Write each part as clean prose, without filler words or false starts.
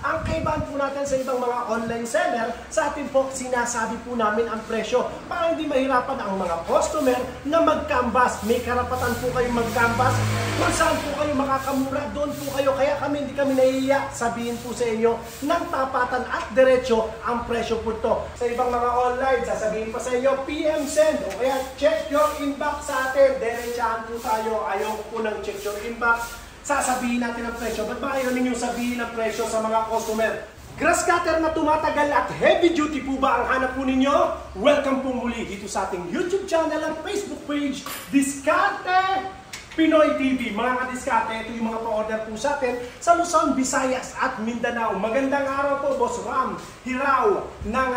Ang kaibahan po natin sa ibang mga online seller, sa atin po sinasabi po namin ang presyo para hindi mahirapan ang mga customer na mag-canvas. May karapatan po kayong mag-canvas kung saan po kayo makakamura, doon po kayo. Kaya hindi kami nahihiya sabihin po sa inyo ng tapatan at diretsyo ang presyo po ito. Sa ibang mga online, sasabihin pa sa inyo, PM send o kaya check your inbox sa atin. Diretsahan po tayo, ayaw po ng check your inbox. Sasabihin natin ang presyo. Ba't ba ayaw ninyong sabihin ang presyo sa mga customer? Grass cutter na tumatagal at heavy duty po ba ang hanap po ninyo? Welcome po muli dito sa ating YouTube channel at Facebook page, Diskarte Pinoy TV. Mga kadiskarte, ito yung mga pa-order po sa atin sa Luzon, Visayas at Mindanao. Magandang araw po, Boss Ram Hiraw ng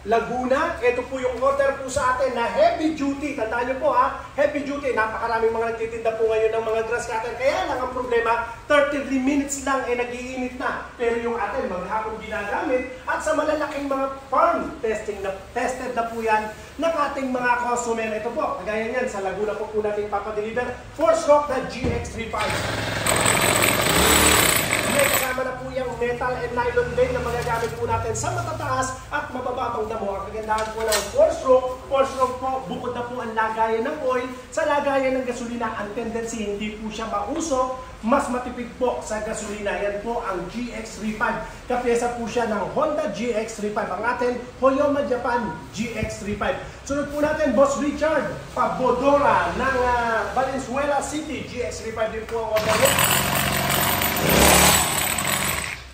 Laguna. Ito po yung order po sa atin na heavy duty. Tandaan nyo po heavy duty. Napakaraming mga nagtitinda po ngayon ng mga grass cutter. Kaya lang ang problema, 33 minutes lang nag-iinit na. Pero yung atin, maghapon ginagamit at sa malalaking mga farm tested na po yan ng ating mga customer. Ito po, kagaya niyan, sa Laguna po natin papadeliver. 4-stroke na GX35. May kasama na po yung metal and nylon blade na magagamit po natin sa matataas at mabababang damo. Ang kagandahan po ng 4-stroke po, bukod na po ang lagayan ng oil, sa lagayan ng gasolina, ang tendency hindi po siya mausok, mas matipid po sa gasolina. Yan po ang GX35. Kapyesa po siya ng Honda GX35. Ang atin, Hoyoma Japan GX35. Sunod po natin, Boss Richard Pabodora ng Valenzuela City. GX35 din po ang order niya.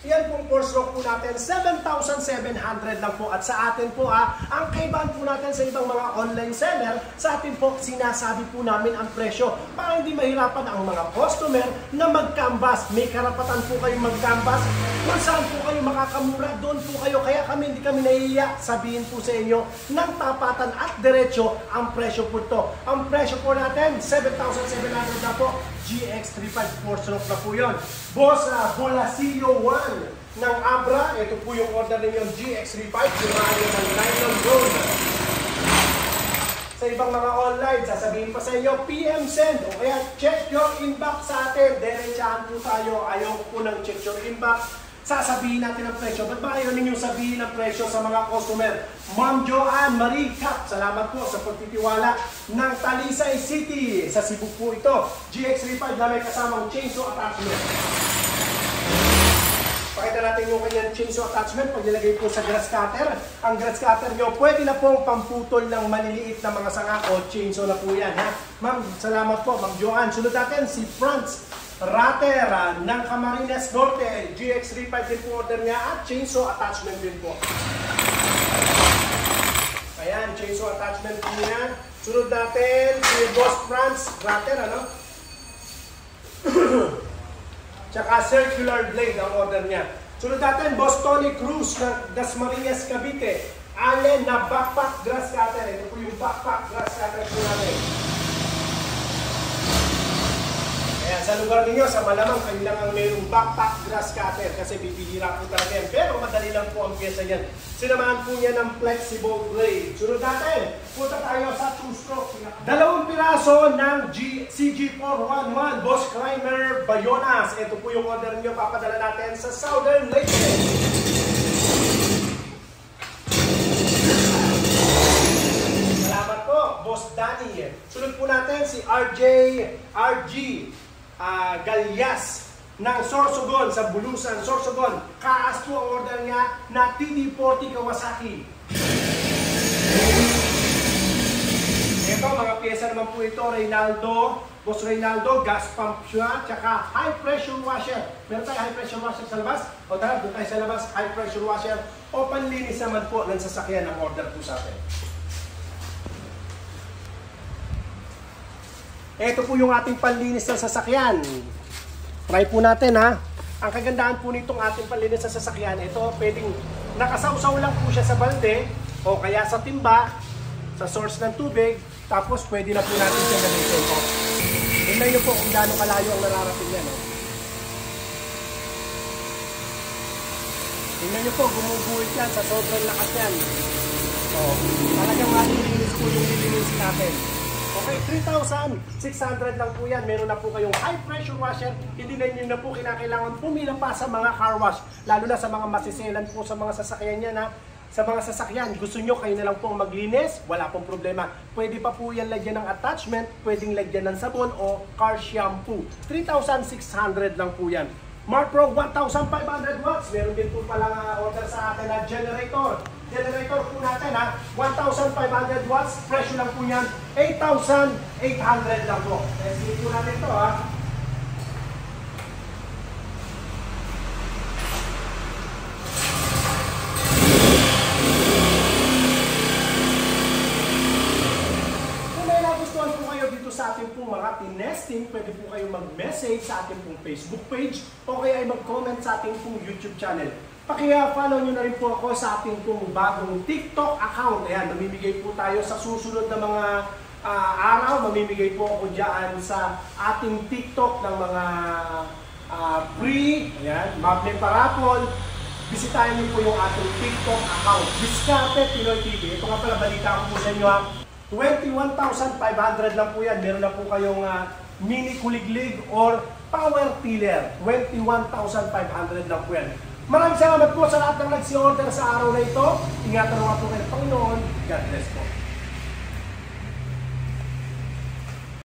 Yan pong 4-stroke po natin, 7,700 lang po. At sa atin po ang kaibahan po natin sa ibang mga online seller, sa atin po sinasabi po namin ang presyo para hindi mahirapan ang mga customer na mag-canvas. May karapatan po kayong mag-canvas kung saan po kayo makakamura, doon po kayo. Kaya hindi kami nahihiya sabihin po sa inyo ng tapatan at diretsyo ang presyo po ito. Ang presyo po natin, 7,700 na po. GX35 4-stroke na po yun. Boss Bolasillo 1 ng Abra. Ito po yung order ninyo, GX35. Yung ng nylon gold. Sa ibang mga online, sasabihin pa sa inyo, PM send o kaya check your inbox sa atin. Diretsahan po tayo. Ayaw po ng check your inbox. Sasabihin natin ang presyo. Ba't ba ayaw ninyong sabihin ang presyo sa mga customer? Ma'am Joanne Marie Cap, salamat po sa pagtitiwala ng Talisay City. Sa Cebu po ito. GX35 na may kasamang chainsaw attachment. Pakita natin yung kanyang chainsaw attachment pag nilagay po sa grass cutter. Ang grass cutter nyo, pwede na pong pamputol ng maliliit na mga sanga o chainsaw na po yan. Ma'am, salamat po, Ma'am Joanne. Sunod natin si Franz Rater ng Camarines Norte. GX35 din po order niya at chainsaw attachment din po. Ayan, chainsaw attachment po niya. Sunod natin si Boss Franz Rater, tsaka circular blade ang order niya. Sunod natin, Boss Tony Cruz ng Dasmariñas, Cavite. Allen na backpack grass cutter. Ito po yung backpack grass cutter po natin. Ayan, sa lugar ninyo, sa malamang kayo lang ang mayroong backpack grass cutter kasi bibihira po talaga yan. Pero madali lang po ang pyesa yan. Sinamahan po niya ng flexible blade. Sunod natin, punta tayo sa 2-stroke. 2 piraso ng CG411 Boss Climber Bayonas. Ito po yung order niyo, papadala natin sa Southern Leyte. Salamat po, Boss Danny. Sunod po natin si RG Galyas ng Sorsogon sa Bulusan, Sorsogon. Kaas po ang order niya na TD40 Kawasaki. Ito, mga pyesa naman po ito, Reynaldo, Boss Reynaldo, gas pump siya, tsaka high pressure washer. Meron tayo high pressure washer sa labas? O tara, doon tayo sa labas, high pressure washer o panlinis naman po ng sasakyan ang order po sa atin. Ito po yung ating panlinis ng sasakyan. Try po natin Ang kagandahan po nitong ating panlinis ng sasakyan, ito pwedeng nakasawsaw lang po siya sa balde o kaya sa timba, sa source ng tubig, tapos pwede na po natin siya gamitin. Tingnan nyo po kung gaano kalayo ang nararating yan. Tingnan nyo po, gumuguhit yan sa sobrang lakas yan. Talagang malilinis po yung nilinis natin. Okay, 3,600 lang po yan. Meron na po kayong high pressure washer. Hindi na nyo na po kinakailangan pumila pa sa mga car wash. Lalo na sa mga masiselan po sa mga sasakyan yan ha. Sa mga sasakyan, gusto nyo kayo na lang pong maglinis, wala pong problema. Pwede pa po yan lagyan ng attachment, pwedeng lagyan ng sabon o car shampoo. 3,600 lang po yan. Mark Pro 1,500 watts. Meron din po palang order sa atin na generator. Generator po natin ha, 1,500 watts. Presyo lang po yan, 8,800 lang po. Let's see po natin ito ha. Sa ating pong mga tinesting, pwede po kayo mag-message sa ating pong Facebook page o kaya ay mag-comment sa ating pong YouTube channel. Paki-follow nyo na rin po ako sa ating pong bagong TikTok account. Ayan, mamimigay po tayo sa susunod na mga araw. Mamimigay po ako dyan sa ating TikTok ng mga free, ayan, Mable Parapol. Bisitahin niyo po yung ating TikTok account. Diskarte Pinoy TV. Ito nga pala, balita ko po sa inyo ha. 21,500 lang po yan. Meron na po kayong mini kuliglig or power tiller. 21,500 lang po yan. Maraming salamat po sa lahat ng nagsi-order sa araw na ito. Ingatan mo po kayo ng Panginoon. God bless po.